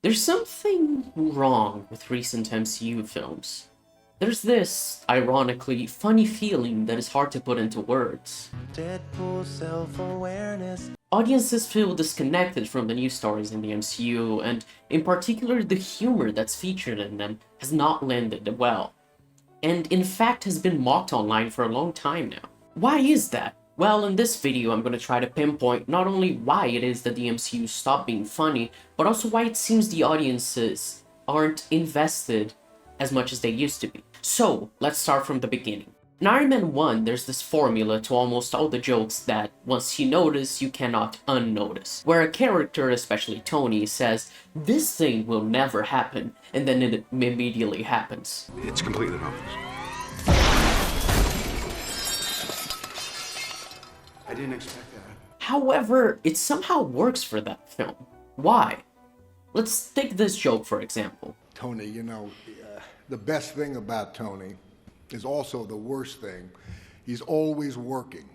There's something wrong with recent MCU films. There's this, ironically, funny feeling that is hard to put into words. Deadpool self-awareness. Audiences feel disconnected from the news stories in the MCU, and in particular the humor that's featured in them has not landed well, and in fact has been mocked online for a long time now. Why is that? Well, in this video I'm going to try to pinpoint not only why it is that the MCU stopped being funny, but also why it seems the audiences aren't invested as much as they used to be. So, let's start from the beginning. In Iron Man 1, there's this formula to almost all the jokes that, once you notice, you cannot unnotice. Where a character, especially Tony, says, "This thing will never happen," and then it immediately happens. It's completely obvious. I didn't expect that. However, it somehow works for that film. Why? Let's take this joke for example. Tony, you know, the best thing about Tony is also the worst thing. He's always working.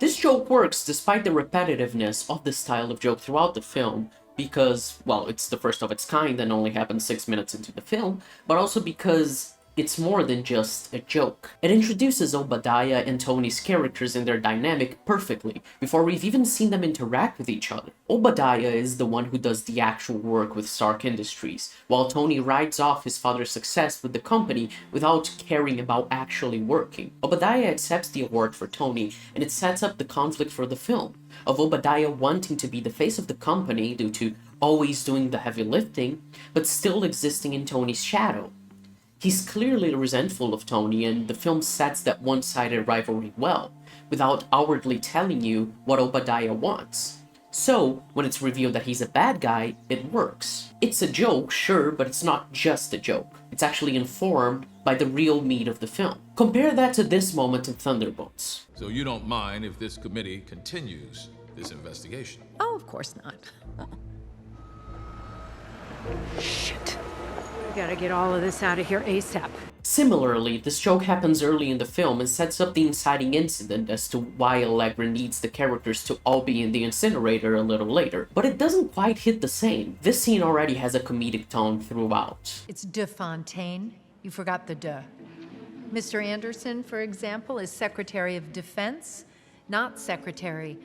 This joke works despite the repetitiveness of the style of joke throughout the film because, well, it's the first of its kind and only happens 6 minutes into the film, but also because it's more than just a joke. It introduces Obadiah and Tony's characters and their dynamic perfectly before we've even seen them interact with each other. Obadiah is the one who does the actual work with Stark Industries, while Tony rides off his father's success with the company without caring about actually working. Obadiah accepts the award for Tony, and it sets up the conflict for the film, of Obadiah wanting to be the face of the company due to always doing the heavy lifting, but still existing in Tony's shadow. He's clearly resentful of Tony, and the film sets that one-sided rivalry well, without outwardly telling you what Obadiah wants. So, when it's revealed that he's a bad guy, it works. It's a joke, sure, but it's not just a joke. It's actually informed by the real meat of the film. Compare that to this moment in Thunderbolts. So you don't mind if this committee continues this investigation? Oh, of course not. Shit. We gotta get all of this out of here ASAP. Similarly, this joke happens early in the film and sets up the inciting incident as to why Allegra needs the characters to all be in the incinerator a little later, but it doesn't quite hit the same. This scene already has a comedic tone throughout. It's De Fontaine. You forgot the de. Mr. Anderson, for example, is Secretary of Defense, not Secretary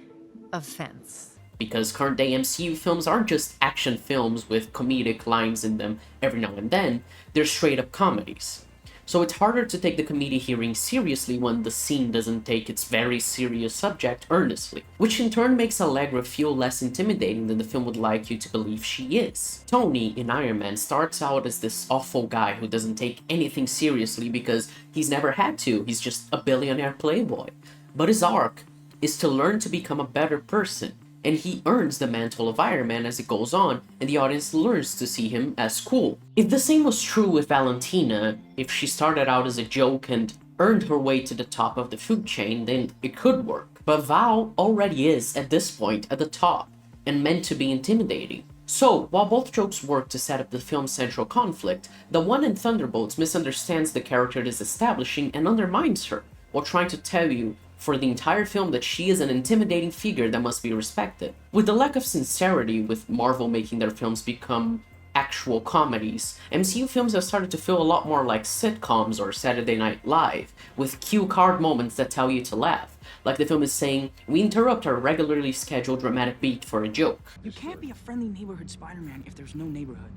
of Fence. Because current-day MCU films aren't just action films with comedic lines in them every now and then, they're straight-up comedies. So it's harder to take the comedic hearing seriously when the scene doesn't take its very serious subject earnestly, which in turn makes Allegra feel less intimidating than the film would like you to believe she is. Tony, in Iron Man, starts out as this awful guy who doesn't take anything seriously because he's never had to, he's just a billionaire playboy. But his arc is to learn to become a better person, and he earns the mantle of Iron Man as it goes on, and the audience learns to see him as cool. If the same was true with Valentina, if she started out as a joke and earned her way to the top of the food chain, then it could work. But Val already is, at this point, at the top, and meant to be intimidating. So, while both jokes work to set up the film's central conflict, the one in Thunderbolts misunderstands the character it is establishing and undermines her, while trying to tell you for the entire film that she is an intimidating figure that must be respected. With the lack of sincerity with Marvel making their films become actual comedies, MCU films have started to feel a lot more like sitcoms or Saturday Night Live, with cue card moments that tell you to laugh. Like the film is saying, we interrupt our regularly scheduled dramatic beat for a joke. You can't be a friendly neighborhood Spider-Man if there's no neighborhood.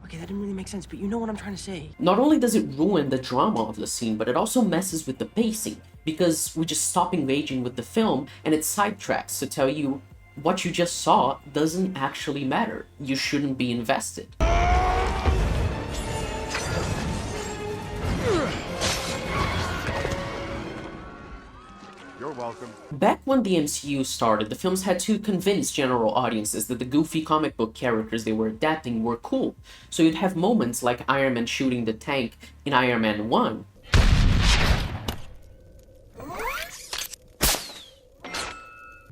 Okay, that didn't really make sense, but you know what I'm trying to say. Not only does it ruin the drama of the scene, but it also messes with the pacing, because we just stop engaging with the film and it sidetracks to tell you what you just saw doesn't actually matter. You shouldn't be invested. You're welcome. Back when the MCU started, the films had to convince general audiences that the goofy comic book characters they were adapting were cool. So you'd have moments like Iron Man shooting the tank in Iron Man 1.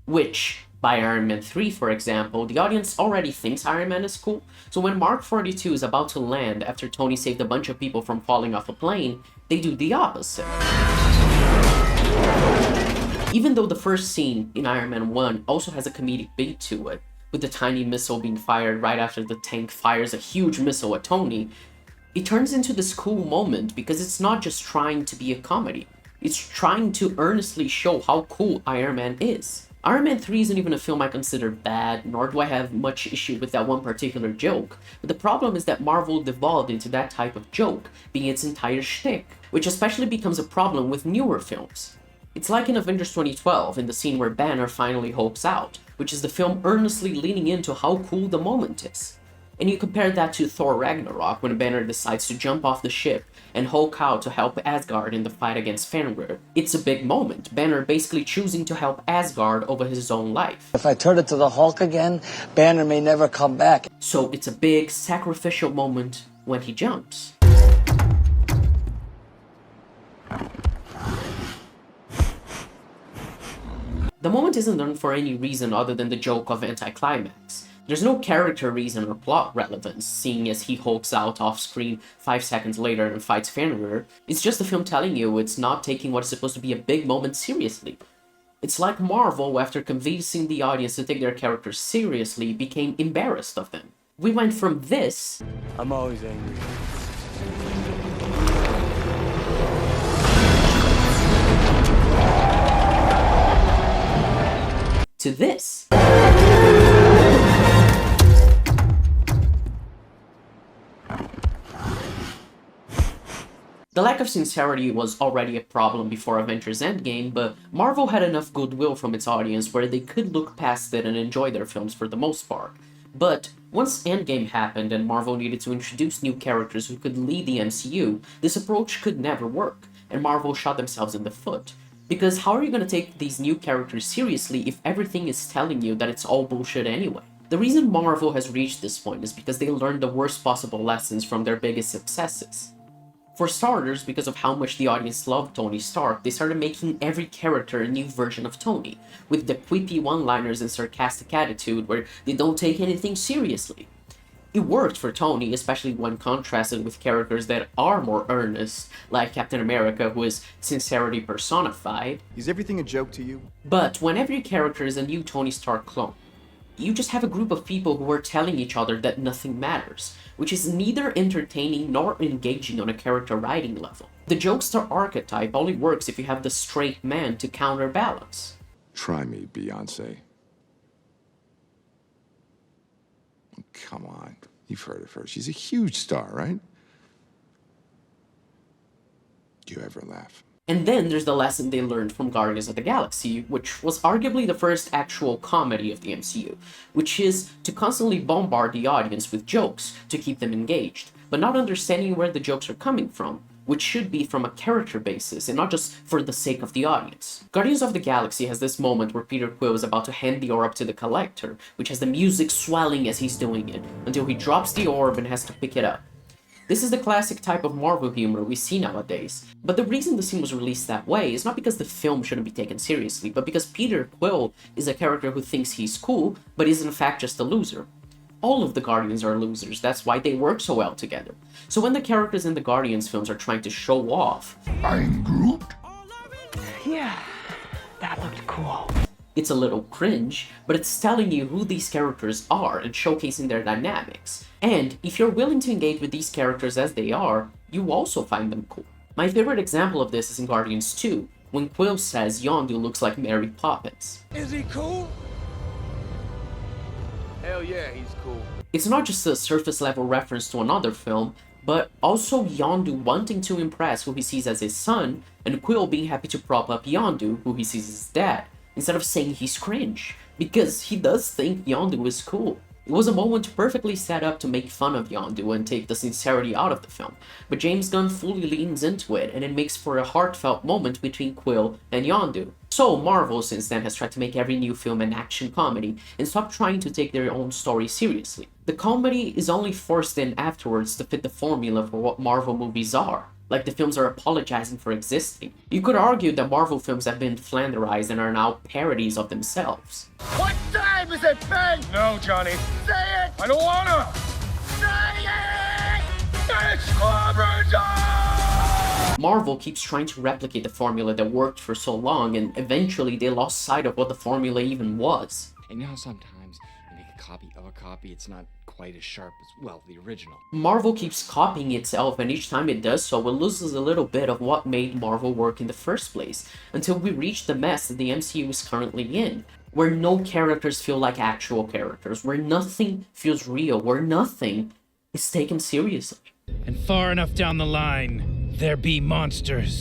Which, by Iron Man 3 for example, the audience already thinks Iron Man is cool. So when Mark 42 is about to land after Tony saved a bunch of people from falling off a plane, they do the opposite. Even though the first scene in Iron Man 1 also has a comedic beat to it, with the tiny missile being fired right after the tank fires a huge missile at Tony, it turns into this cool moment because it's not just trying to be a comedy, it's trying to earnestly show how cool Iron Man is. Iron Man 3 isn't even a film I consider bad, nor do I have much issue with that one particular joke, but the problem is that Marvel devolved into that type of joke, being its entire shtick, which especially becomes a problem with newer films. It's like in Avengers 2012, in the scene where Banner finally hulks out, which is the film earnestly leaning into how cool the moment is. And you compare that to Thor Ragnarok, when Banner decides to jump off the ship and Hulk out to help Asgard in the fight against Fenrir. It's a big moment, Banner basically choosing to help Asgard over his own life. If I turn it to the Hulk again, Banner may never come back. So it's a big, sacrificial moment when he jumps. The moment isn't done for any reason other than the joke of anticlimax. There's no character reason or plot relevance, seeing as he hulks out off-screen 5 seconds later and fights Fenrir. It's just the film telling you it's not taking what is supposed to be a big moment seriously. It's like Marvel, after convincing the audience to take their characters seriously, became embarrassed of them. We went from this... I'm always angry. to this. The lack of sincerity was already a problem before Avengers Endgame, but Marvel had enough goodwill from its audience where they could look past it and enjoy their films for the most part. But once Endgame happened and Marvel needed to introduce new characters who could lead the MCU, this approach could never work, and Marvel shot themselves in the foot. Because how are you going to take these new characters seriously if everything is telling you that it's all bullshit anyway? The reason Marvel has reached this point is because they learned the worst possible lessons from their biggest successes. For starters, because of how much the audience loved Tony Stark, they started making every character a new version of Tony, with the quippy one-liners and sarcastic attitude where they don't take anything seriously. It worked for Tony, especially when contrasted with characters that are more earnest, like Captain America, who is sincerity personified. Is everything a joke to you? But when every character is a new Tony Stark clone, you just have a group of people who are telling each other that nothing matters, which is neither entertaining nor engaging on a character writing level. The jokester archetype only works if you have the straight man to counterbalance. Try me, Beyonce. Come on, you've heard of her. She's a huge star, right? Do you ever laugh? And then there's the lesson they learned from Guardians of the Galaxy, which was arguably the first actual comedy of the MCU, which is to constantly bombard the audience with jokes to keep them engaged, but not understanding where the jokes are coming from, which should be from a character basis and not just for the sake of the audience. Guardians of the Galaxy has this moment where Peter Quill is about to hand the orb to the Collector, which has the music swelling as he's doing it, until he drops the orb and has to pick it up. This is the classic type of Marvel humor we see nowadays, but the reason the scene was released that way is not because the film shouldn't be taken seriously, but because Peter Quill is a character who thinks he's cool, but is in fact just a loser. All of the Guardians are losers, that's why they work so well together. So when the characters in the Guardians films are trying to show off, I'm Groot? Yeah, that looked cool. it's a little cringe, but it's telling you who these characters are and showcasing their dynamics. And if you're willing to engage with these characters as they are, you also find them cool. My favorite example of this is in Guardians 2, when Quill says Yondu looks like Mary Poppins. Is he cool? Hell yeah, he's cool. It's not just a surface level reference to another film, but also Yondu wanting to impress who he sees as his son, and Quill being happy to prop up Yondu, who he sees as his dad, instead of saying he's cringe, because he does think Yondu is cool. It was a moment perfectly set up to make fun of Yondu and take the sincerity out of the film, but James Gunn fully leans into it, and it makes for a heartfelt moment between Quill and Yondu. So Marvel since then has tried to make every new film an action comedy, and stop trying to take their own story seriously. The comedy is only forced in afterwards to fit the formula for what Marvel movies are, like the films are apologizing for existing. You could argue that Marvel films have been flanderized and are now parodies of themselves. What time is it, Ben? No, Johnny. Say it! I don't wanna! Say it! It's Clobber time! Marvel keeps trying to replicate the formula that worked for so long, and eventually they lost sight of what the formula even was. And you know, sometimes you make a copy of a copy, it's not quite as sharp as, well, the original. Marvel keeps copying itself, and each time it does so, it loses a little bit of what made Marvel work in the first place, until we reach the mess that the MCU is currently in, where no characters feel like actual characters, where nothing feels real, where nothing is taken seriously. And far enough down the line, there be monsters.